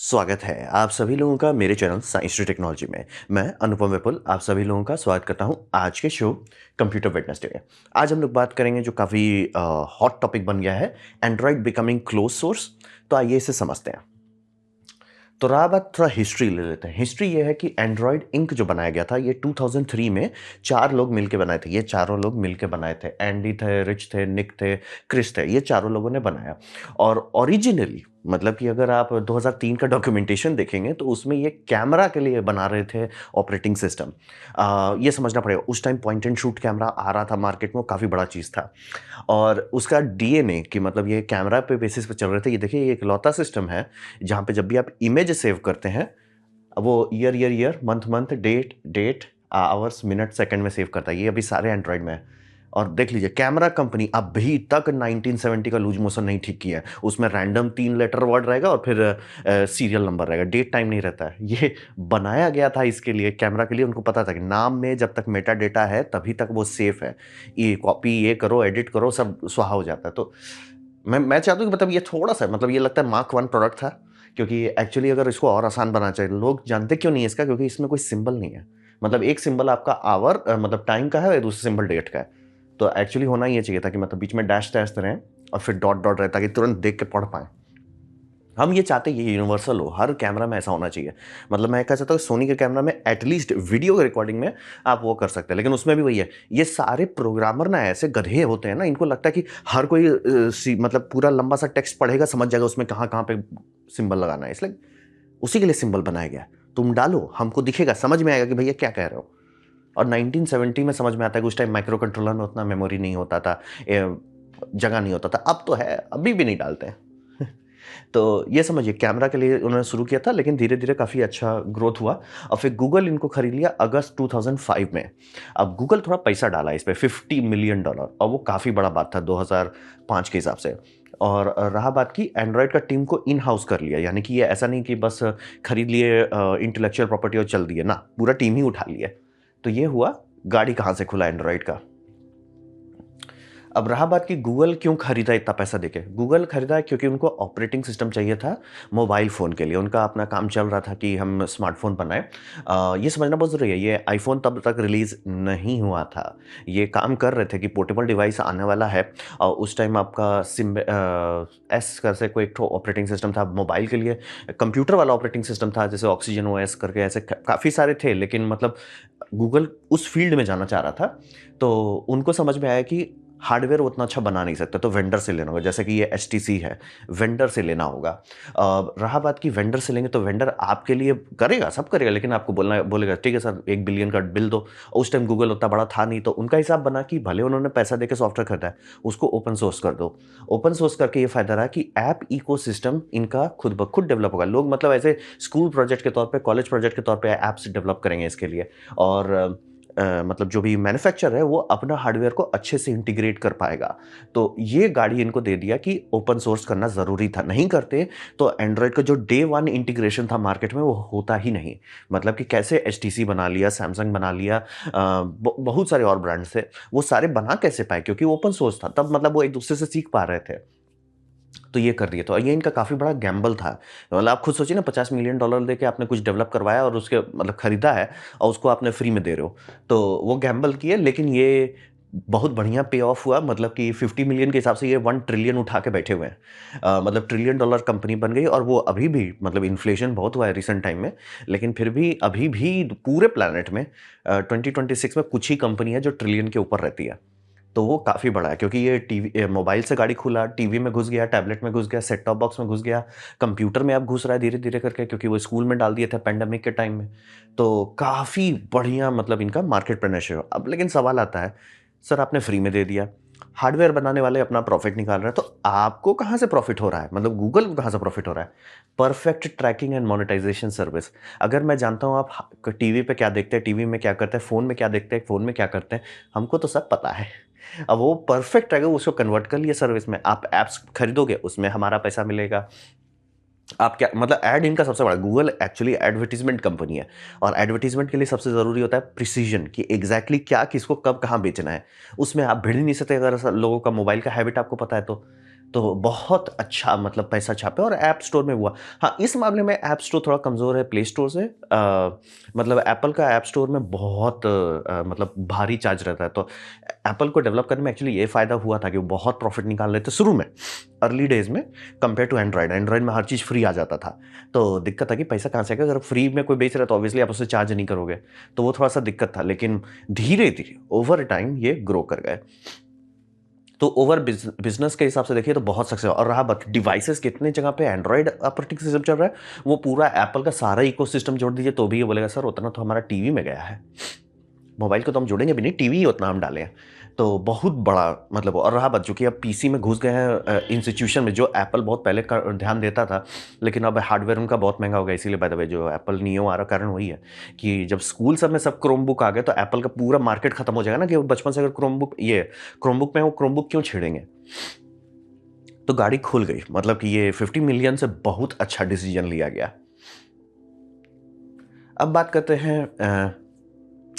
स्वागत है आप सभी लोगों का मेरे चैनल साइंस ट्री टेक्नोलॉजी में। मैं अनुपम विपुल आप सभी लोगों का स्वागत करता हूं आज के शो कंप्यूटर वेडनेसडे में। आज हम लोग बात करेंगे जो काफ़ी हॉट टॉपिक बन गया है, एंड्रॉयड बिकमिंग क्लोज सोर्स। तो आइए इसे समझते हैं। तो रहा बात, थोड़ा हिस्ट्री ले लेते हैं। हिस्ट्री ये है कि एंड्रॉयड इंक जो बनाया गया था ये 2003 में 4 लोग मिलकर बनाए थे। ये चारों लोग मिलकर बनाए थे, एंडी थे, रिच थे, निक थे, क्रिस थे। ये चारों लोगों ने बनाया। और ओरिजिनली मतलब कि अगर आप 2003 का डॉक्यूमेंटेशन देखेंगे तो उसमें ये कैमरा के लिए बना रहे थे ऑपरेटिंग सिस्टम। ये समझना पड़ेगा, उस time point and shoot camera आ रहा था मार्केट में, काफ़ी बड़ा चीज़ था। और उसका डीएनए कि मतलब ये कैमरा पे बेसिस पे चल रहे थे। ये देखिए, ये इकलौता सिस्टम है जहाँ पे जब भी आप इमेज सेव करते हैं वो year year year, month month, date date, hours, minute, second में सेव करता है। ये अभी सारे एंड्रॉयड में है। और देख लीजिए, कैमरा कंपनी अभी तक 1970 का लूज मोशन नहीं ठीक किया है। उसमें रैंडम 3 लेटर वर्ड रहेगा और फिर सीरियल नंबर रहेगा, डेट टाइम नहीं रहता है। ये बनाया गया था इसके लिए, कैमरा के लिए। उनको पता था कि नाम में जब तक मेटा डेटा है तभी तक वो सेफ है। ये कॉपी ये करो, एडिट करो, सब स्वाहा हो जाता है। तो मैं चाहता हूँ कि मतलब ये थोड़ा सा, मतलब ये लगता है मार्क वन प्रोडक्ट था, क्योंकि एक्चुअली अगर इसको और आसान बनाना चाहिए। लोग जानते क्यों नहीं है इसका? क्योंकि इसमें कोई सिंबल नहीं है। मतलब एक सिंबल आपका आवर मतलब टाइम का है और दूसरा सिंबल डेट का है। तो एक्चुअली होना ये चाहिए था कि मतलब बीच में डैश डैश रहें और फिर डॉट डॉट रहता कि तुरंत देख के पढ़ पाएँ। हम ये चाहते हैं ये यूनिवर्सल हो, हर कैमरा में ऐसा होना चाहिए। मतलब मैं कह सकता हूँ सोनी के कैमरा में एटलीस्ट वीडियो रिकॉर्डिंग में आप वो कर सकते हैं, लेकिन उसमें भी वही है। ये सारे प्रोग्रामर ना ऐसे गधे होते हैं ना, इनको लगता है कि हर कोई मतलब पूरा लंबा सा टेक्स्ट पढ़ेगा, समझ जाएगा उसमें कहाँ कहाँ पे सिंबल लगाना है। इसलिए उसी के लिए सिंबल बनाया गया। तुम डालो, हमको दिखेगा, समझ में आएगा कि भैया क्या कह रहे हो। और 1970 में समझ में आता है कि उस टाइम माइक्रो कंट्रोलर में उतना मेमोरी नहीं होता था, जगह नहीं होता था। अब तो है, अभी भी नहीं डालते हैं। तो ये समझिए, कैमरा के लिए उन्होंने शुरू किया था, लेकिन धीरे धीरे काफ़ी अच्छा ग्रोथ हुआ। और फिर गूगल इनको खरीद लिया अगस्त 2005 में। अब गूगल थोड़ा पैसा डाला इस पर, $50 मिलियन, और वो काफ़ी बड़ा बात था 2005 के हिसाब से। और रहा बात की एंड्रॉयड का टीम को इन हाउस कर लिया, यानी कि ये ऐसा नहीं कि बस खरीद लिए इंटेलेक्चुअल प्रॉपर्टी और चल दिए ना, पूरा टीम ही उठा लिया। तो ये हुआ, गाड़ी कहाँ से खुला एंड्रॉयड का। अब रहा बात कि गूगल क्यों खरीदा इतना पैसा देके। गूगल खरीदा क्योंकि उनको ऑपरेटिंग सिस्टम चाहिए था मोबाइल फ़ोन के लिए। उनका अपना काम चल रहा था कि हम स्मार्टफ़ोन बनाएं। ये समझना बहुत ज़रूरी है, ये आईफोन तब तक रिलीज़ नहीं हुआ था। ये काम कर रहे थे कि पोर्टेबल डिवाइस आने वाला है। और उस टाइम आपका एस कर से कोई एक ऑपरेटिंग सिस्टम था मोबाइल के लिए। कंप्यूटर वाला ऑपरेटिंग सिस्टम था, जैसे ऑक्सीजन ओएस करके, ऐसे काफ़ी सारे थे। लेकिन मतलब गूगल उस फील्ड में जाना चाह रहा था। तो उनको समझ में आया कि हार्डवेयर उतना अच्छा बना नहीं सकता, तो वेंडर से लेना होगा। जैसे कि ये HTC है, वेंडर से लेना होगा। रहा बात कि वेंडर से लेंगे तो वेंडर आपके लिए करेगा, सब करेगा, लेकिन आपको बोलेगा ठीक है सर, 1 बिलियन का बिल दो। उस टाइम गूगल उतना बड़ा था नहीं, तो उनका हिसाब बना कि भले उन्होंने पैसा देकर सॉफ्टवेयर खरीदा है, उसको ओपन सोर्स कर दो। ओपन सोर्स करके ये फायदा रहा कि ऐप इकोसिस्टम इनका खुद ब खुद डेवलप होगा। लोग मतलब ऐसे स्कूल प्रोजेक्ट के तौर पे, कॉलेज प्रोजेक्ट के तौर पे ऐप्स डेवलप करेंगे इसके लिए। और मतलब जो भी मैन्युफैक्चरर है वो अपना हार्डवेयर को अच्छे से इंटीग्रेट कर पाएगा। तो ये गाड़ी इनको दे दिया कि ओपन सोर्स करना ज़रूरी था। नहीं करते तो एंड्रॉयड का जो डे वन इंटीग्रेशन था मार्केट में वो होता ही नहीं। मतलब कि कैसे HTC बना लिया, सैमसंग बना लिया, बहुत सारे और ब्रांड्स थे, वो सारे बना कैसे पाए? क्योंकि ओपन सोर्स था तब, मतलब वो एक दूसरे से सीख पा रहे थे। तो ये कर दिया। तो ये इनका काफ़ी बड़ा गैम्बल था। मतलब आप खुद सोचिए ना, $50 मिलियन देके आपने कुछ डेवलप करवाया और उसके मतलब खरीदा है और उसको आपने फ्री में दे रहे हो। तो वो गैम्बल किए, लेकिन ये बहुत बढ़िया पे ऑफ हुआ। मतलब कि 50 मिलियन के हिसाब से ये 1 ट्रिलियन उठा के बैठे हुए हैं। मतलब $1 ट्रिलियन कंपनी बन गई। और वो अभी भी, मतलब इन्फ्लेशन बहुत हुआ है रिसेंट टाइम में, लेकिन फिर भी अभी भी पूरे प्लानट में 2026 में कुछ ही कंपनी है जो ट्रिलियन के ऊपर रहती है। तो वो काफ़ी बड़ा है, क्योंकि ये टीवी, मोबाइल से गाड़ी खुला, टीवी में घुस गया, टैबलेट में घुस गया, सेट टॉप बॉक्स में घुस गया, कंप्यूटर में अब घुस रहा है धीरे धीरे करके, क्योंकि वो स्कूल में डाल दिए थे पेंडेमिक के टाइम में। तो काफ़ी बढ़िया मतलब इनका मार्केट पेनिट्रेशन। अब लेकिन सवाल आता है, सर आपने फ्री में दे दिया, हार्डवेयर बनाने वाले अपना प्रॉफिट निकाल रहे हैं, तो आपको कहाँ से प्रॉफिट हो रहा है? मतलब गूगल को कहाँ से प्रॉफिट हो रहा है? Perfect tracking and monetisation service. अगर मैं जानता हूँ आप टीवी पे क्या देखते हैं, टीवी में क्या करते हैं, फ़ोन में क्या देखते हैं, फ़ोन में क्या करते हैं, हमको तो सब पता है। अब वो परफेक्ट रहेगा, उसको कन्वर्ट कर लिया सर्विस में। आप ऐप्स खरीदोगे, उसमें हमारा पैसा मिलेगा। आप क्या मतलब, ऐड इनका सबसे बड़ा, गूगल एक्चुअली एडवर्टीजमेंट कंपनी है। और एडवर्टीजमेंट के लिए सबसे ज़रूरी होता है प्रिसीजन, कि एग्जैक्टली क्या, किसको, कब, कहाँ बेचना है। उसमें आप भिड़ ही नहीं सकते अगर लोगों का मोबाइल का हैबिट आपको पता है तो। तो बहुत अच्छा मतलब पैसा छापे और ऐप स्टोर में हुआ। हाँ, इस मामले में ऐप स्टोर थोड़ा कमज़ोर है प्ले स्टोर से। मतलब एप्पल का ऐप स्टोर में बहुत मतलब भारी चार्ज रहता है। तो एप्पल को डेवलप करने में एक्चुअली ये फ़ायदा हुआ था कि वो बहुत प्रॉफ़िट निकाल रहे थे शुरू में, अर्ली डेज़ में कंपेयर टू एंड्रॉयड। एंड्रॉयड में हर चीज़ फ्री आ जाता था। तो दिक्कत था कि पैसा कहाँ से आएगा? अगर फ्री में कोई बेच रहा है तो ऑब्वियसली आप उससे चार्ज नहीं करोगे। तो वो थोड़ा-सा दिक्कत था, लेकिन धीरे-धीरे ओवर टाइम ये ग्रो कर गए। तो ओवर बिजनेस के हिसाब से देखिए तो बहुत सक्सेस। और रहा बात डिवाइसेस कितने जगह पे एंड्रॉयड ऑपरेटिंग सिस्टम चल रहा है, वो पूरा एप्पल का सारा इकोसिस्टम जोड़ दीजिए तो भी ये बोलेगा सर उतना तो हमारा टीवी में गया है। मोबाइल को तो हम जोड़ेंगे भी नहीं, टीवी ही उतना हम डाले हैं। तो बहुत बड़ा मतलब। और रहा बात, चूँकि अब पीसी में घुस गए हैं इंस्टीट्यूशन में, जो एप्पल बहुत पहले का ध्यान देता था, लेकिन अब हार्डवेयर उनका बहुत महंगा हो गया। इसीलिए बाय द वे जो एप्पल नियो आ रहा, कारण वही है कि जब स्कूल सब में सब क्रोमबुक आ गए तो एप्पल का पूरा मार्केट खत्म हो जाएगा ना, कि वो बचपन से अगर क्रोमबुक में वो क्रोमबुक क्यों छेड़ेंगे? तो गाड़ी खुल गई। मतलब कि ये 50 मिलियन से बहुत अच्छा डिसीजन लिया गया। अब बात करते हैं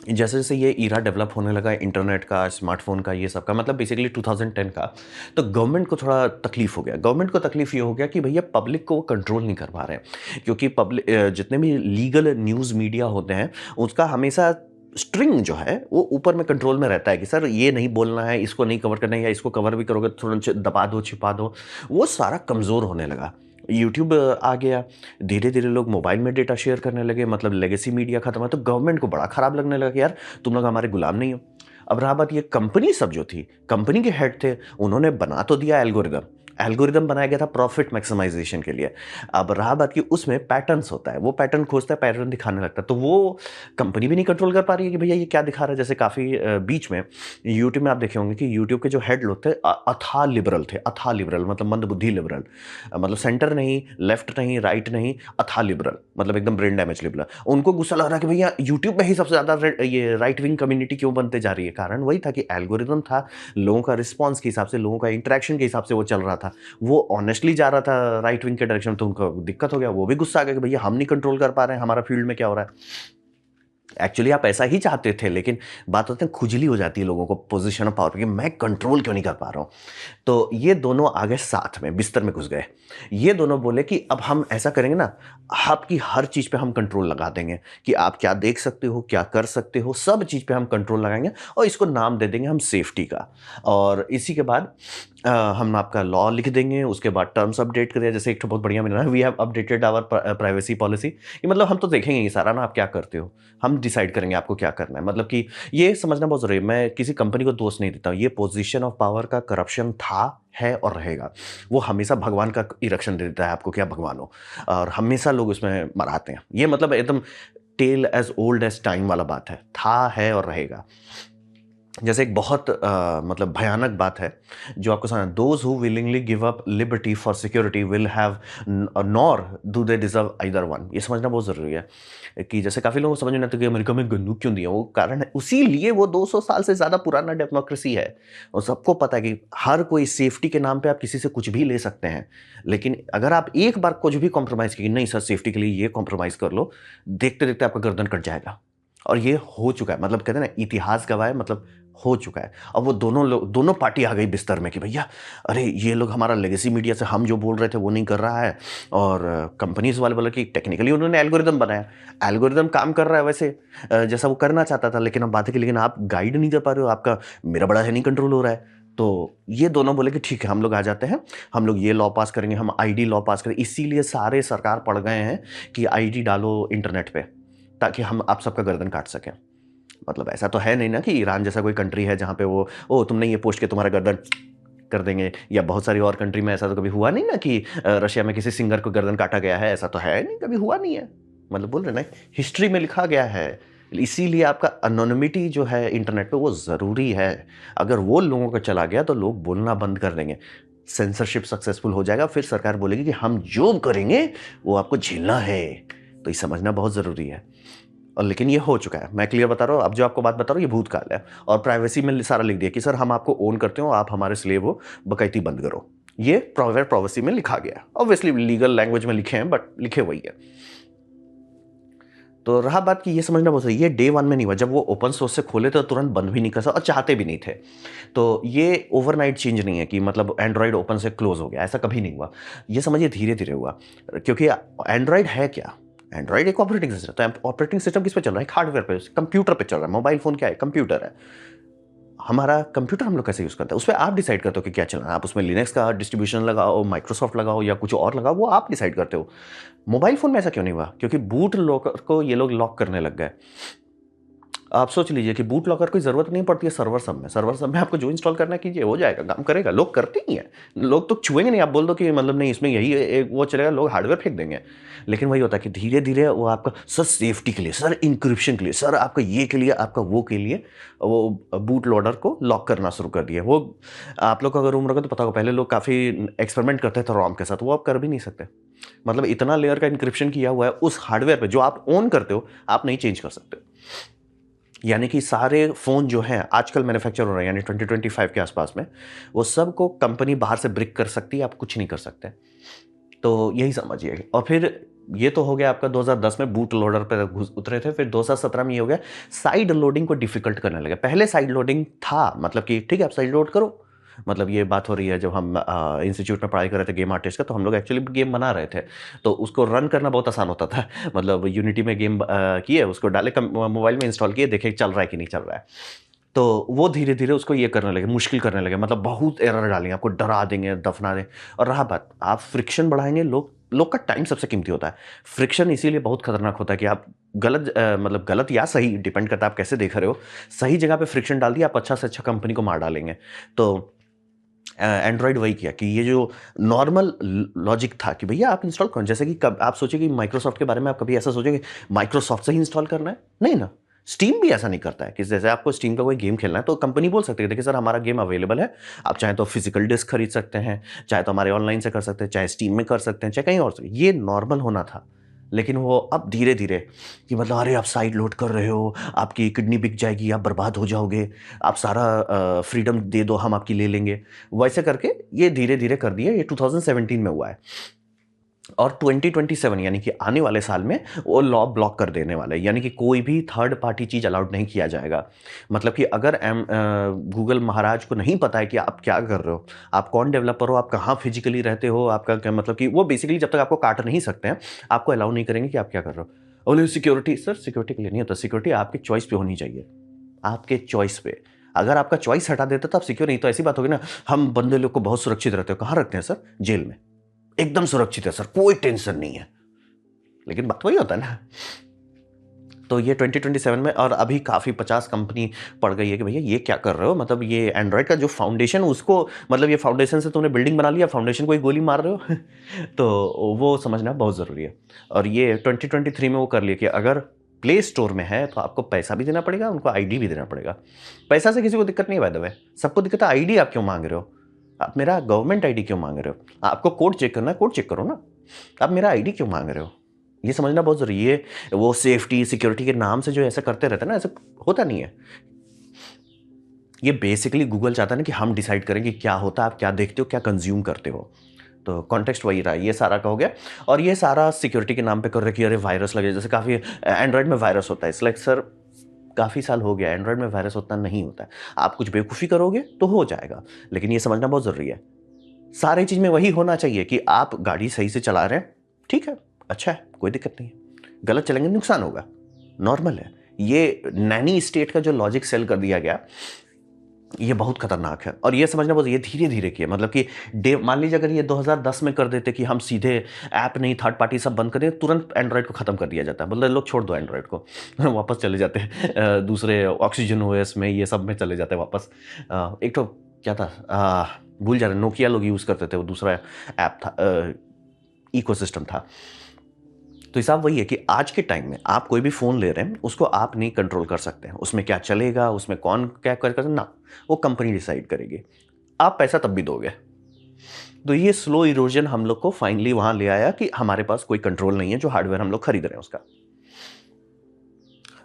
जैसे जैसे ये ईरा डेवलप होने लगा इंटरनेट का, स्मार्टफोन का, ये सब का, मतलब बेसिकली 2010 का, तो गवर्नमेंट को थोड़ा तकलीफ हो गया। गवर्नमेंट को तकलीफ ये हो गया कि भैया पब्लिक को वो कंट्रोल नहीं कर पा रहे हैं, क्योंकि पब्लिक जितने भी लीगल न्यूज़ मीडिया होते हैं उसका हमेशा स्ट्रिंग जो है वो ऊपर में कंट्रोल में रहता है कि सर ये नहीं बोलना है, इसको नहीं कवर करना है, या इसको कवर भी करोगे तो थोड़ा दबा दो, छिपा दो। वो सारा कमज़ोर होने लगा। यूट्यूब आ गया, धीरे धीरे लोग मोबाइल में डेटा शेयर करने लगे, मतलब लेगेसी मीडिया खत्म है। तो गवर्नमेंट को बड़ा खराब लगने लगा कि यार तुम लोग हमारे गुलाम नहीं हो। अब रहा बात, ये कंपनी सब जो थी, कंपनी के हेड थे, उन्होंने बना तो दिया एल्गोरिदम। एल्गोरिदम बनाया गया था प्रॉफिट मैक्सिमाइजेशन के लिए। अब रहा बात कि उसमें पैटर्न्स होता है, वो पैटर्न खोजता है, पैटर्न दिखाने लगता है। तो वो कंपनी भी नहीं कंट्रोल कर पा रही है कि भैया ये क्या दिखा रहा है। जैसे काफ़ी बीच में यूट्यूब में आप देखे होंगे कि यूट्यूब के जो हेड लोग थे अथाह लिबरल थे। अथाह लिबरल मतलब मंदबुद्धि लिबरल, मतलब सेंटर नहीं, लेफ्ट नहीं, राइट नहीं, अथाह लिबरल, मतलब एकदम ब्रेन डैमेज लिबरल। उनको गुस्सा लग रहा है कि भैया यूट्यूब में ही सबसे ज़्यादा ये राइट विंग कम्युनिटी क्यों बनते जा रही है। कारण वही था कि एल्गोरिदम था, लोगों का रिस्पॉन्स के हिसाब से, लोगों का इंटरेक्शन के हिसाब से वो चल रहा था। वो ऑनेस्टली जा रहा था राइट विंग के डायरेक्शन में, तो उनको दिक्कत हो गया। वो भी गुस्सा आ गया कि भैया हम नहीं कंट्रोल कर पा रहे हैं, हमारा फील्ड में क्या हो रहा है। एक्चुअली आप ऐसा ही चाहते थे, लेकिन बात होती है खुजली हो जाती है लोगों को पोजीशन ऑफ पावर पे कि मैं कंट्रोल क्यों नहीं कर पा रहा हूँ। तो ये दोनों आ गए साथ में, बिस्तर में घुस गए। ये दोनों बोले कि अब हम ऐसा करेंगे ना, आपकी हर चीज़ पे हम कंट्रोल लगा देंगे कि आप क्या देख सकते हो, क्या कर सकते हो, सब चीज़ पे हम कंट्रोल लगाएंगे और इसको नाम दे देंगे हम सेफ्टी का। और इसी के बाद हम आपका लॉ लिख देंगे, उसके बाद टर्म्स अपडेट करें। जैसे एक तो बहुत बढ़िया मिला है, we have updated our privacy policy, कि मतलब हम तो देखेंगे ये सारा ना आप क्या करते हो, हम डिसाइड करेंगे आपको क्या करना है। मतलब कि ये समझना बहुत ज़रूरी है। मैं किसी कंपनी को दोष नहीं देता हूँ, ये पोजीशन ऑफ पावर का करप्शन था, है और रहेगा। वो हमेशा भगवान का इरेक्शन दे देता है आपको कि आप भगवान हो, और हमेशा लोग उसमें मराते हैं। ये मतलब एकदम tale as old as time वाला बात है, था, है और रहेगा। जैसे एक बहुत मतलब भयानक बात है जो आपको समझना, those who willingly give up liberty for security will have nor do they deserve either one. ये समझना बहुत ज़रूरी है कि जैसे काफ़ी लोगों को समझ नहीं आता कि अमेरिका में बंदूक क्यों दिया। वो कारण है, उसी लिए वो 200 साल से ज़्यादा पुराना डेमोक्रेसी है। और सबको पता है कि हर कोई सेफ्टी के नाम पे आप किसी से कुछ भी ले सकते हैं, लेकिन अगर आप एक बार कुछ भी कॉम्प्रोमाइज़ किए, नहीं सर सेफ्टी के लिए ये कॉम्प्रोमाइज़ कर लो, देखते देखते आपका गर्दन कट जाएगा। और ये हो चुका है, मतलब कहते हैं ना इतिहास गवाह है, मतलब हो चुका है। अब वो दोनों लोग, दोनों पार्टी आ गई बिस्तर में कि भैया अरे ये लोग हमारा लेगेसी मीडिया से हम जो बोल रहे थे वो नहीं कर रहा है। और कंपनीज वाले बोले कि टेक्निकली उन्होंने एल्गोरिदम बनाया, एल्गोरिदम काम कर रहा है वैसे जैसा वो करना चाहता था, लेकिन अब बात है कि लेकिन आप गाइड नहीं कर पा रहे हो, आपका मेरा बड़ा है नहीं कंट्रोल हो रहा है। तो ये दोनों बोले कि ठीक है हम लोग आ जाते हैं, हम लोग ये लॉ पास करेंगे, हम आईडी लॉ पास करेंगे। इसीलिए सारे सरकार पड़ गए हैं कि आईडी डालो इंटरनेट पे, ताकि हम आप सबका गर्दन काट सकें। मतलब ऐसा तो है नहीं ना कि ईरान जैसा कोई कंट्री है जहाँ पे वो ओ तुमने ये पोस्ट किया तुम्हारा गर्दन कर देंगे, या बहुत सारी और कंट्री में ऐसा तो कभी हुआ नहीं ना कि रशिया में किसी सिंगर को गर्दन काटा गया है। ऐसा तो है नहीं, कभी हुआ नहीं है। मतलब बोल रहे ना, हिस्ट्री में लिखा गया है। इसीलिए आपका अनोनिमिटी जो है इंटरनेट पे वो ज़रूरी है। अगर वो लोगों का चला गया तो लोग बोलना बंद कर देंगे, सेंसरशिप सक्सेसफुल हो जाएगा, फिर सरकार बोलेगी कि हम जो करेंगे वो आपको झेलना है। तो ये समझना बहुत ज़रूरी है। और लेकिन ये हो चुका है, मैं क्लियर बता रहा हूँ। अब जो आपको बात बता रहा हूँ ये भूतकाल है, और प्राइवेसी में सारा लिख दिया कि सर हम आपको ओन करते हो, आप हमारे स्लेव हो, बकैती बंद करो। ये प्राइवेसी में लिखा गया, ऑब्वियसली लीगल लैंग्वेज में लिखे हैं बट लिखे वही है। तो रहा बात कि ये समझना बहुत सही, ये डे वन में नहीं हुआ। जब वो ओपन सोर्स से खोले तो तुरंत बंद भी नहीं कर सकते और चाहते भी नहीं थे। तो ये ओवरनाइट चेंज नहीं है कि मतलब एंड्रॉयड ओपन से क्लोज हो गया, ऐसा कभी नहीं हुआ। ये समझिए धीरे धीरे हुआ, क्योंकि एंड्रॉयड है क्या? एंड्रॉयड एक ऑपरेटिंग सिस्टम। तो ऑपरेटिंग सिस्टम किस पे चल रहा है? हार्डवेयर पे, कंप्यूटर पे चल रहा है। मोबाइल फोन क्या है? कंप्यूटर है। हमारा कंप्यूटर हम लोग कैसे यूज़ करते हैं, उस पर आप डिसाइड करते हो कि क्या चलाना है। आप उसमें लिनक्स का डिस्ट्रीब्यूशन लगाओ, माइक्रोसॉफ्ट लगाओ या कुछ और लगाओ, वो आप डिसाइड करते हो। मोबाइल फ़ोन में ऐसा क्यों नहीं हुआ? क्योंकि बूट लॉकर को ये लोग लॉक करने लग गए। आप सोच लीजिए कि बूट लॉकर की ज़रूरत नहीं पड़ती है सर्वर सब में। सर्वर सब में आपको जो इंस्टॉल करना है कीजिए, हो जाएगा, काम करेगा। लोग करते ही हैं। लोग तो छुएंगे नहीं। आप बोल दो कि मतलब नहीं इसमें यही वो चलेगा, लोग हार्डवेयर फेंक देंगे। लेकिन वही होता है कि धीरे धीरे वो आपका सर सेफ्टी के लिए, सर इंक्रिप्शन के लिए, सर आपका ये के लिए, आपका वो के लिए वो बूट लोडर को लॉक करना शुरू कर दिया। वो आप लोग को अगर उम्र का तो पता होगा, पहले लोग काफ़ी एक्सपेरिमेंट करते थे रॉम के साथ, वो आप कर भी नहीं सकते। मतलब इतना लेयर का इंक्रिप्शन किया हुआ है उस हार्डवेयर पे जो आप ओन करते हो, आप नहीं चेंज कर सकते। यानी कि सारे फ़ोन जो हैं आजकल मैन्युफैक्चर हो रहे हैं, यानी 2025 के आसपास में, वो सब को कंपनी बाहर से ब्रिक कर सकती है, आप कुछ नहीं कर सकते। तो यही समझिए। और फिर ये तो हो गया आपका 2010 में बूट लोडर पे उतरे थे। फिर 2017 में ये हो गया साइड लोडिंग को डिफिकल्ट करने लगे। पहले साइड लोडिंग था, मतलब कि ठीक है आप साइड लोड करो। मतलब ये बात हो रही है जब हम इंस्टीट्यूट में पढ़ाई कर रहे थे गेम आर्टिस्ट का, तो हम लोग एक्चुअली गेम बना रहे थे। तो उसको रन करना बहुत आसान होता था। मतलब यूनिटी में गेम किए, उसको डाले मोबाइल में इंस्टॉल किए, देखे चल रहा है कि नहीं चल रहा है। तो वो धीरे धीरे उसको ये करने लगे, मुश्किल करने लगे। मतलब बहुत एरर डालेंगे, आपको डरा देंगे, दफना देंगे। और रहा बात, आप फ्रिक्शन बढ़ाएंगे, लोग का टाइम सबसे कीमती होता है। फ्रिक्शन इसीलिए बहुत खतरनाक होता है कि आप गलत मतलब गलत या सही, डिपेंड करता है आप कैसे देख रहे हो। सही जगह पे फ्रिक्शन डाल दिया, आप अच्छा से अच्छा कंपनी को मार डालेंगे। तो एंड्रॉयड वही किया कि ये जो नॉर्मल लॉजिक था कि भैया आप इंस्टॉल करो, जैसे कि कब आप सोचे कि माइक्रोसॉफ्ट के बारे में, आप कभी ऐसा सोचेंगे माइक्रोसॉफ्ट से ही इंस्टॉल करना है? नहीं ना। स्टीम भी ऐसा नहीं करता है कि जैसे आपको स्टीम का कोई गेम खेलना है तो कंपनी बोल सकती है देखिए सर हमारा गेम अवेलेबल है, आप चाहे तो फिजिकल डिस्क खरीद सकते हैं, चाहे तो हमारे ऑनलाइन से कर सकते हैं, चाहे स्टीम में कर सकते हैं, चाहे कहीं और से। ये नॉर्मल होना था। लेकिन वो अब धीरे धीरे कि मतलब अरे आप साइड लोड कर रहे हो, आपकी किडनी बिक जाएगी, आप बर्बाद हो जाओगे, आप सारा फ्रीडम दे दो, हम आपकी ले लेंगे। वैसे करके ये धीरे धीरे कर दिया। ये 2017 में हुआ है। और 2027 यानी कि आने वाले साल में वो लॉ ब्लॉक कर देने वाले हैं। यानी कि कोई भी थर्ड पार्टी चीज़ अलाउड नहीं किया जाएगा। मतलब कि अगर गूगल महाराज को नहीं पता है कि आप क्या कर रहे हो, आप कौन डेवलपर हो, आप कहाँ फिजिकली रहते हो, आपका क्या मतलब कि वो बेसिकली जब तक आपको काट नहीं सकते हैं, आपको अलाउ नहीं करेंगे कि आप क्या कर रहे हो। बोले सिक्योरिटी, सर सिक्योरिटी के लिए नहीं होता। सिक्योरिटी आपके चॉइस पे होनी चाहिए, आपके चॉइस पे। अगर आपका चॉइस हटा देता तो आप सिक्योर नहीं। तो ऐसी बात होगी ना, हम बंदे लोग को बहुत सुरक्षित रहते हो। कहाँ रखते हैं सर? जेल में। एकदम सुरक्षित है सर, कोई टेंशन नहीं है। लेकिन बात वही होता है ना। तो ये 2027 में, और अभी काफ़ी 50 कंपनी पड़ गई है कि भैया ये क्या कर रहे हो। मतलब ये एंड्रॉयड का जो फाउंडेशन, उसको मतलब ये फाउंडेशन से तुमने बिल्डिंग बना लिया, फाउंडेशन को ही गोली मार रहे हो। तो वो समझना बहुत ज़रूरी है। और ये 2023 में वो कर लिया कि अगर प्ले स्टोर में है तो आपको पैसा भी देना पड़ेगा, उनको आईडी भी देना पड़ेगा। पैसा से किसी को दिक्कत नहीं है, बाय द वे। सबको दिक्कत है आईडी आप क्यों मांग रहे हो? आप मेरा गवर्नमेंट आईडी क्यों मांग रहे हो? आपको कोड चेक करना है, कोड चेक करो ना। आप मेरा आईडी क्यों मांग रहे हो? ये समझना बहुत ज़रूरी है। वो सेफ्टी सिक्योरिटी के नाम से जो ऐसा करते रहते हैं ना, ऐसा होता नहीं है। ये बेसिकली गूगल चाहता है ना कि हम डिसाइड करें कि क्या होता है, आप क्या देखते हो, क्या कंज्यूम करते हो। तो कॉन्टेक्स्ट वही रहा, ये सारा का हो गया। और ये सारा सिक्योरिटी के नाम पे कर रहे कि अरे वायरस लगे, जैसे काफ़ी एंड्रॉयड में वायरस होता है। इट्स लाइक सर काफ़ी साल हो गया, एंड्रॉयड में वायरस उतना नहीं होता है। आप कुछ बेवकूफ़ी करोगे तो हो जाएगा, लेकिन ये समझना बहुत ज़रूरी है। सारी चीज़ में वही होना चाहिए कि आप गाड़ी सही से चला रहे हैं, ठीक है, अच्छा है, कोई दिक्कत नहीं है। गलत चलेंगे नुकसान होगा, नॉर्मल है। ये नैनी स्टेट का जो लॉजिक सेल कर दिया गया, ये बहुत खतरनाक है। और ये समझना बहुत, ये धीरे धीरे किया। मतलब कि मान लीजिए अगर ये 2010 में कर देते कि हम सीधे ऐप नहीं थर्ड पार्टी सब बंद कर दें, तुरंत एंड्रॉयड को ख़त्म कर दिया जाता है। बोलते लोग छोड़ दो एंड्रॉयड को, वापस चले जाते हैं दूसरे ऑक्सीजन ओएस में, ये सब में चले जाते हैं वापस। एक तो क्या था, भूल जा रहे, नोकिया लोग यूज़ करते थे, वो दूसरा ऐप था, इकोसिस्टम था। तो हिसाब वही है कि आज के टाइम में आप कोई भी फ़ोन ले रहे हैं, उसको आप नहीं कंट्रोल कर सकते हैं। उसमें क्या चलेगा, उसमें कौन क्या कर ना, वो कंपनी डिसाइड करेगी। आप पैसा तब भी दोगे। तो ये स्लो इरोजन हम लोग को फाइनली वहाँ ले आया कि हमारे पास कोई कंट्रोल नहीं है जो हार्डवेयर हम लोग खरीद रहे हैं उसका।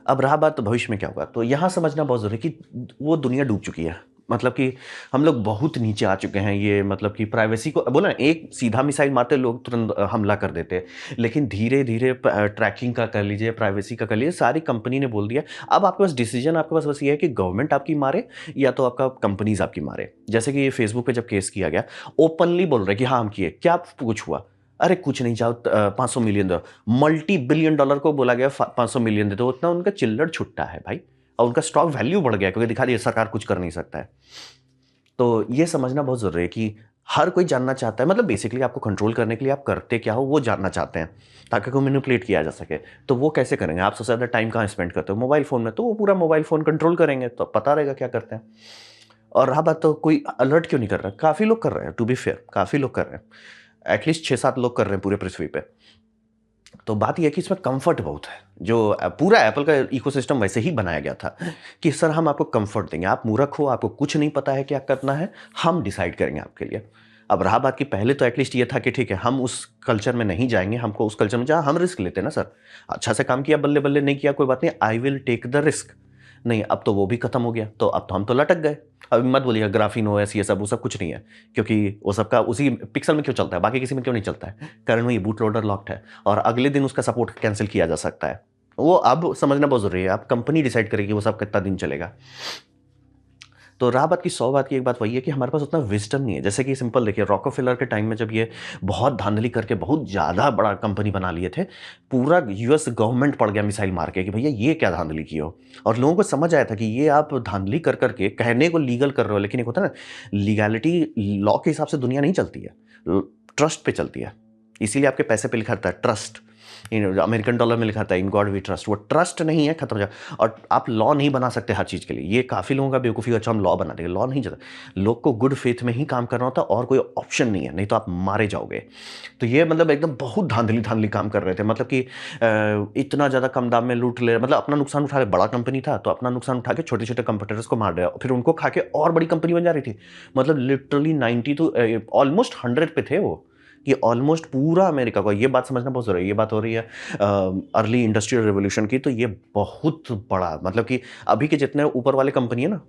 अब रहा बात भविष्य में क्या होगा, तो यहाँ समझना बहुत ज़रूरी है कि वो दुनिया डूब चुकी है। मतलब कि हम लोग बहुत नीचे आ चुके हैं। ये मतलब कि प्राइवेसी को बोला ना, एक सीधा मिसाइल मारते लोग तुरंत हमला कर देते हैं। लेकिन धीरे-धीरे ट्रैकिंग का कर लीजिए, प्राइवेसी का कर लीजिए, सारी कंपनी ने बोल दिया। अब आपके पास डिसीजन आपके पास बस ये है कि गवर्नमेंट आपकी मारे या तो आपका कंपनीज़ आपकी मारे। जैसे कि ये फेसबुक पे जब केस किया गया, ओपनली बोल रहे हैं कि हाँ, हम किए। क्या कुछ हुआ? अरे कुछ नहीं, जाओ 500 मिलियन दो। मल्टी बिलियन डॉलर को बोला गया 500 मिलियन दे दो, उतना उनका चिल्लड़ छुट्टा है भाई। और उनका स्टॉक वैल्यू बढ़ गया क्योंकि दिखा दिया सरकार कुछ कर नहीं सकता है। तो ये समझना बहुत ज़रूरी है कि हर कोई जानना चाहता है, मतलब बेसिकली आपको कंट्रोल करने के लिए आप करते क्या हो वो जानना चाहते हैं, ताकि को मैनिपुलेट किया जा सके। तो वो कैसे करेंगे? आप सबसे ज़्यादा टाइम कहाँ स्पेंड करते हो? मोबाइल फ़ोन में, तो वो पूरा मोबाइल फ़ोन कंट्रोल करेंगे तो पता रहेगा क्या करते हैं। और रहा बात, तो कोई अलर्ट क्यों नहीं कर रहा? काफ़ी लोग कर रहे हैं, टू बी फेयर काफ़ी लोग कर रहे हैं। एटलीस्ट 6-7 लोग कर रहे हैं पूरे पृथ्वी पे। तो बात ये है कि इसमें कंफर्ट बहुत है। जो पूरा एप्पल का इकोसिस्टम वैसे ही बनाया गया था कि सर हम आपको कंफर्ट देंगे, आप मूर्ख हो, आपको कुछ नहीं पता है क्या करना है, हम डिसाइड करेंगे आपके लिए। अब रहा बात कि पहले तो एटलीस्ट ये था कि ठीक है, हम उस कल्चर में नहीं जाएँगे, हमको उस कल्चर में जहाँ हम रिस्क लेते हैं ना सर। अच्छा से काम किया, बल्ले-बल्ले नहीं किया कोई बात नहीं, I will take the risk. नहीं, अब तो वो भी खत्म हो गया, तो अब तो हम तो लटक गए। अब मत बोलिएगा ग्राफीन ओएस ये सब वो सब कुछ नहीं है, क्योंकि वो सबका उसी पिक्सल में क्यों चलता है, बाकी किसी में क्यों नहीं चलता है? कारण वही बूट लोडर लॉक्ड है और अगले दिन उसका सपोर्ट कैंसिल किया जा सकता है। वो अब समझना बहुत ज़रूरी है, अब कंपनी डिसाइड करेगी वो सब कितना दिन चलेगा। तो रहा बात की 100 बात की एक बात वही है कि हमारे पास उतना विज़डम नहीं है। जैसे कि सिंपल देखिए, रॉकफेलर के टाइम में जब ये बहुत धांधली करके बहुत ज़्यादा बड़ा कंपनी बना लिए थे, पूरा यूएस गवर्नमेंट पड़ गया मिसाइल मार के कि भैया ये क्या धांधली की हो? और लोगों को समझ आया था कि ये आप धांधली कर के कहने को लीगल कर रहे हो, लेकिन एक होता है ना, लीगैलिटी लॉ के हिसाब से दुनिया नहीं चलती है, ट्रस्ट पे चलती है। इसीलिए आपके पैसे पे लिखा रहता है ट्रस्ट। अमेरिकन डॉलर में लिखा था इन गॉड वी ट्रस्ट। वो ट्रस्ट नहीं है, खत्म हो जाए। और आप लॉ नहीं बना सकते हर चीज़ के लिए। ये काफ़ी लोगों का बेवकूफ़ी है, अच्छा हम लॉ बना देंगे। लॉ नहीं चलता। लोग को गुड फेथ में ही काम करना होता है और कोई ऑप्शन नहीं है, नहीं तो आप मारे जाओगे। तो ये मतलब एकदम बहुत धांधली काम कर रहे थे, मतलब कि इतना ज़्यादा कम दाम में लूट ले, मतलब अपना नुकसान उठा रहे। बड़ा कंपनी था तो अपना नुकसान उठा के छोटे छोटे कंपटीटर्स को मार दिया, फिर उनको खा के और बड़ी कंपनी बन जा रही थी। मतलब लिटरली 90 टू ऑलमोस्ट 100 पे थे वो, कि ऑलमोस्ट पूरा अमेरिका को। ये बात समझना बहुत ज़रूरी है। ये बात हो रही है अर्ली इंडस्ट्रियल रिवॉल्यूशन की, तो ये बहुत बड़ा, मतलब कि अभी के जितने ऊपर वाले कंपनी है ना,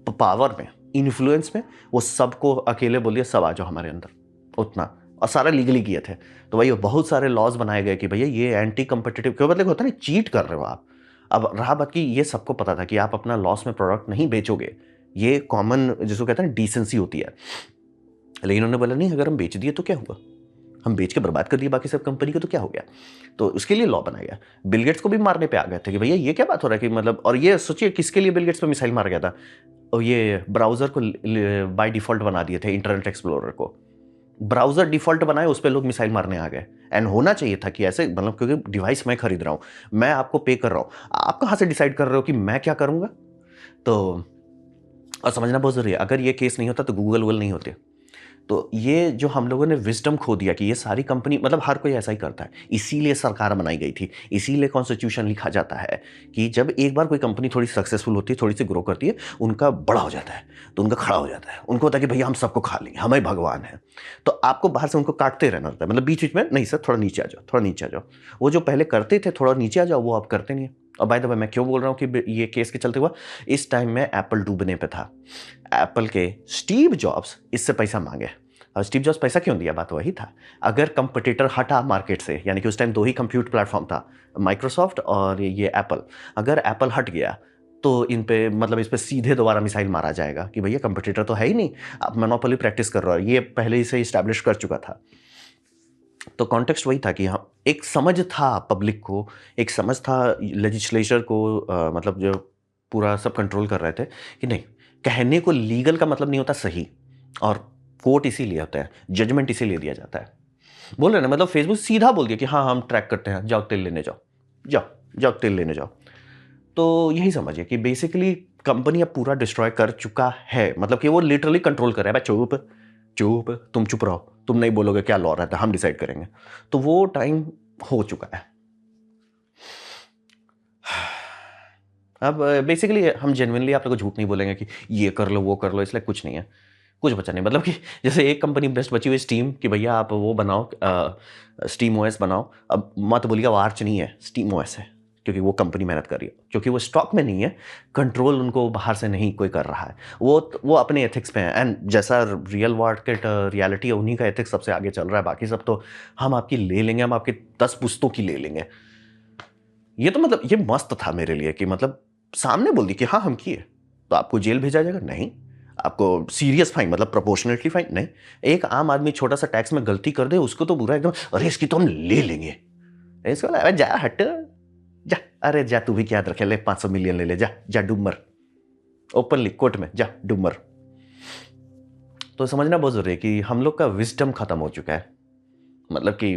पावर में, इन्फ्लुएंस में, वो सबको अकेले बोलिए सब आ जाओ हमारे अंदर, उतना। और सारा लीगली किए थे। तो भाई बहुत सारे लॉज बनाए गए कि भैया ये एंटी कंपिटिटिव, क्यों मतलब होता है ना, चीट कर रहे हो आप। अब रहा बात कि ये सबको पता था कि आप अपना लॉस में प्रोडक्ट नहीं बेचोगे। ये कॉमन जिसको कहते हैं डिसेंसी होती है। लेकिन उन्होंने बोला नहीं, अगर हम बेच दिए तो क्या हुआ, हम बेच के बर्बाद कर दिए बाकी सब कंपनी को तो क्या हो गया। तो उसके लिए लॉ बनाया गया। बिल गेट्स को भी मारने पे आ गए थे कि भैया ये क्या बात हो रहा है कि मतलब, और ये सोचिए किसके लिए बिल गेट्स पे मिसाइल मारा गया था। और ये ब्राउज़र को बाय डिफ़ॉल्ट बना दिए थे, इंटरनेट एक्सप्लोरर को। ब्राउज़र डिफ़ॉल्ट बनाए, उस पे लोग मिसाइल मारने आ गए। एंड होना चाहिए था कि ऐसे, मतलब क्योंकि डिवाइस मैं खरीद रहा हूँ, मैं आपको पे कर रहा हूँ। आप कहाँ से डिसाइड कर रहे हो कि मैं क्या करूँगा? तो और समझना बहुत ज़रूरी है, अगर ये केस नहीं होता तो गूगल वूगल नहीं होते। तो ये जो हम लोगों ने विज़डम खो दिया कि ये सारी कंपनी, मतलब हर कोई ऐसा ही करता है। इसीलिए सरकार बनाई गई थी, इसीलिए कॉन्स्टिट्यूशन लिखा जाता है कि जब एक बार कोई कंपनी थोड़ी सक्सेसफुल होती है, थोड़ी सी ग्रो करती है, उनका बड़ा हो जाता है, तो उनका खड़ा हो जाता है। उनको होता है कि भैया हम सबको खा लेंगे, हम ही भगवान हैं। तो आपको बाहर से उनको काटते रहना होता है, मतलब बीच-बीच में, नहीं सर थोड़ा नीचे आ जाओ, थोड़ा नीचे आ जाओ। वो जो पहले करते थे थोड़ा नीचे आ जाओ, वो अब करते नहीं है। और बाय द वे मैं क्यों बोल रहा हूँ कि ये केस के चलते हुआ, इस टाइम में एप्पल डूबने पे था। एप्पल के स्टीव जॉब्स इससे पैसा माँगे। स्टीव जॉब्स पैसा क्यों दिया? बात वही था। अगर कंपटीटर हटा मार्केट से, यानी कि उस टाइम 2 ही कंप्यूट प्लेटफ़ॉर्म था, माइक्रोसॉफ्ट और ये एप्पल। अगर एप्पल हट गया तो इन पे, मतलब इस पे सीधे दोबारा मिसाइल मारा जाएगा कि भैया कंपटीटर तो है ही नहीं, आप मोनोपोली प्रैक्टिस कर रहे हो। ये पहले ही से एस्टैब्लिश कर चुका था। तो कॉन्टेक्स्ट वही था कि हाँ, एक समझ था पब्लिक को, एक समझ था लेजिस्लेचर को, मतलब जो पूरा सब कंट्रोल कर रहे थे कि नहीं, कहने को लीगल का मतलब नहीं होता सही, और कोर्ट इसीलिए होता है, जजमेंट इसीलिए दिया जाता है। बोल रहे ना, मतलब फेसबुक सीधा बोल दिया कि हाँ हम ट्रैक करते हैं, जाओ तेल लेने जाओ, जाओ जाओ तेल लेने जाओ। तो यही समझिए कि बेसिकली कंपनी अब पूरा डिस्ट्रॉय कर चुका है, मतलब कि वो लिटरली कंट्रोल कर रहा है। भाई चुप चुप, तुम चुप रहो, तुम नहीं बोलोगे क्या लॉ रहता है, हम डिसाइड करेंगे। तो वो टाइम हो चुका है। अब बेसिकली हम जेन्युइनली आप लोगों को झूठ नहीं बोलेंगे कि ये कर लो वो कर लो, इसलिए कुछ नहीं है, कुछ बचा नहीं। मतलब कि जैसे एक कंपनी बेस्ट बची हुई स्टीम, कि भैया आप वो बनाओ, स्टीम ओएस बनाओ। अब मत बोलिएगा वो आर्च नहीं है, स्टीम ओएस है। क्योंकि वो कंपनी मेहनत कर रही है, क्योंकि वो स्टॉक में नहीं है, कंट्रोल उनको बाहर से नहीं कोई कर रहा है, वो अपने एथिक्स पे है। एंड जैसा रियल मार्केट रियलिटी है, उन्हीं का एथिक्स सबसे आगे चल रहा है। बाकी सब तो हम आपकी ले लेंगे, हम आपके 10 पुस्तों की ले लेंगे। ये तो मतलब ये मस्त था मेरे लिए कि मतलब सामने बोल दी कि हाँ हम किए, तो आपको जेल भेजा जाएगा नहीं, आपको सीरियस फाइन मतलब प्रोपोर्शनेटली फाइन नहीं। एक आम आदमी छोटा सा टैक्स में गलती कर दे, उसको तो बुरा एकदम, अरे इसकी तो हम ले लेंगे, इसको अरे जा हट जा, अरे जा तू भी क्या याद रखे, ले 500 मिलियन ले ले, जा जा डूमर, ओपनली कोर्ट में जा डूमर। तो समझना बहुत जरूरी है कि हम लोग का विजडम खत्म हो चुका है, मतलब कि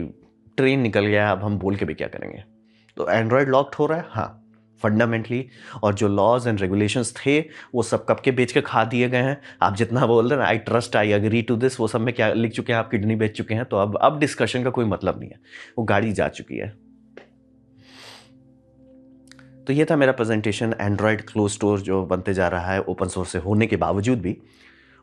ट्रेन निकल गया, अब हम बोल के भी क्या करेंगे। तो एंड्रॉयड लॉक्ड हो रहा है, हाँ फंडामेंटली, और जो लॉज एंड रेगुलेशंस थे वो सब कब के बेच के खा दिए गए हैं। आप जितना बोल रहे हैं I trust I agree to this, वो सब में क्या लिख चुके हैं, आप किडनी बेच चुके हैं, तो अब डिस्कशन का कोई मतलब नहीं है, वो गाड़ी जा चुकी है। तो ये था मेरा प्रेजेंटेशन, एंड्रॉयड क्लोज स्टोर जो बनते जा रहा है ओपन सोर्स से होने के बावजूद भी।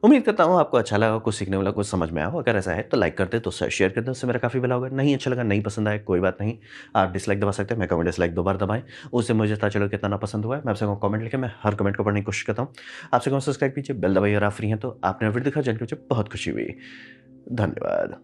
उम्मीद करता हूँ आपको अच्छा लगा, कुछ सीखने वाला, कुछ समझ में आया हो। अगर ऐसा है तो लाइक कर दे, तो शेयर कर दे, उससे मेरा काफ़ी भला होगा। नहीं अच्छा लगा, नहीं पसंद आया, कोई बात नहीं, आप डिसलाइक दबा सकते हैं, मैं कमेंट डिसलाइक 2 बार दबाएं, उससे मुझे पता चलो कितना ना पसंद हुआ है। मैं आपसे कमेंट लिखे, मैं हर कमेंट को पढ़ने की कोशिश करता हूँ। आपसे सब्सक्राइब कीजिए, बेल दबाइए, अगर आप फ्री हैं तो। आपने वीडियो देखा जानकर मुझे बहुत खुशी हुई। धन्यवाद।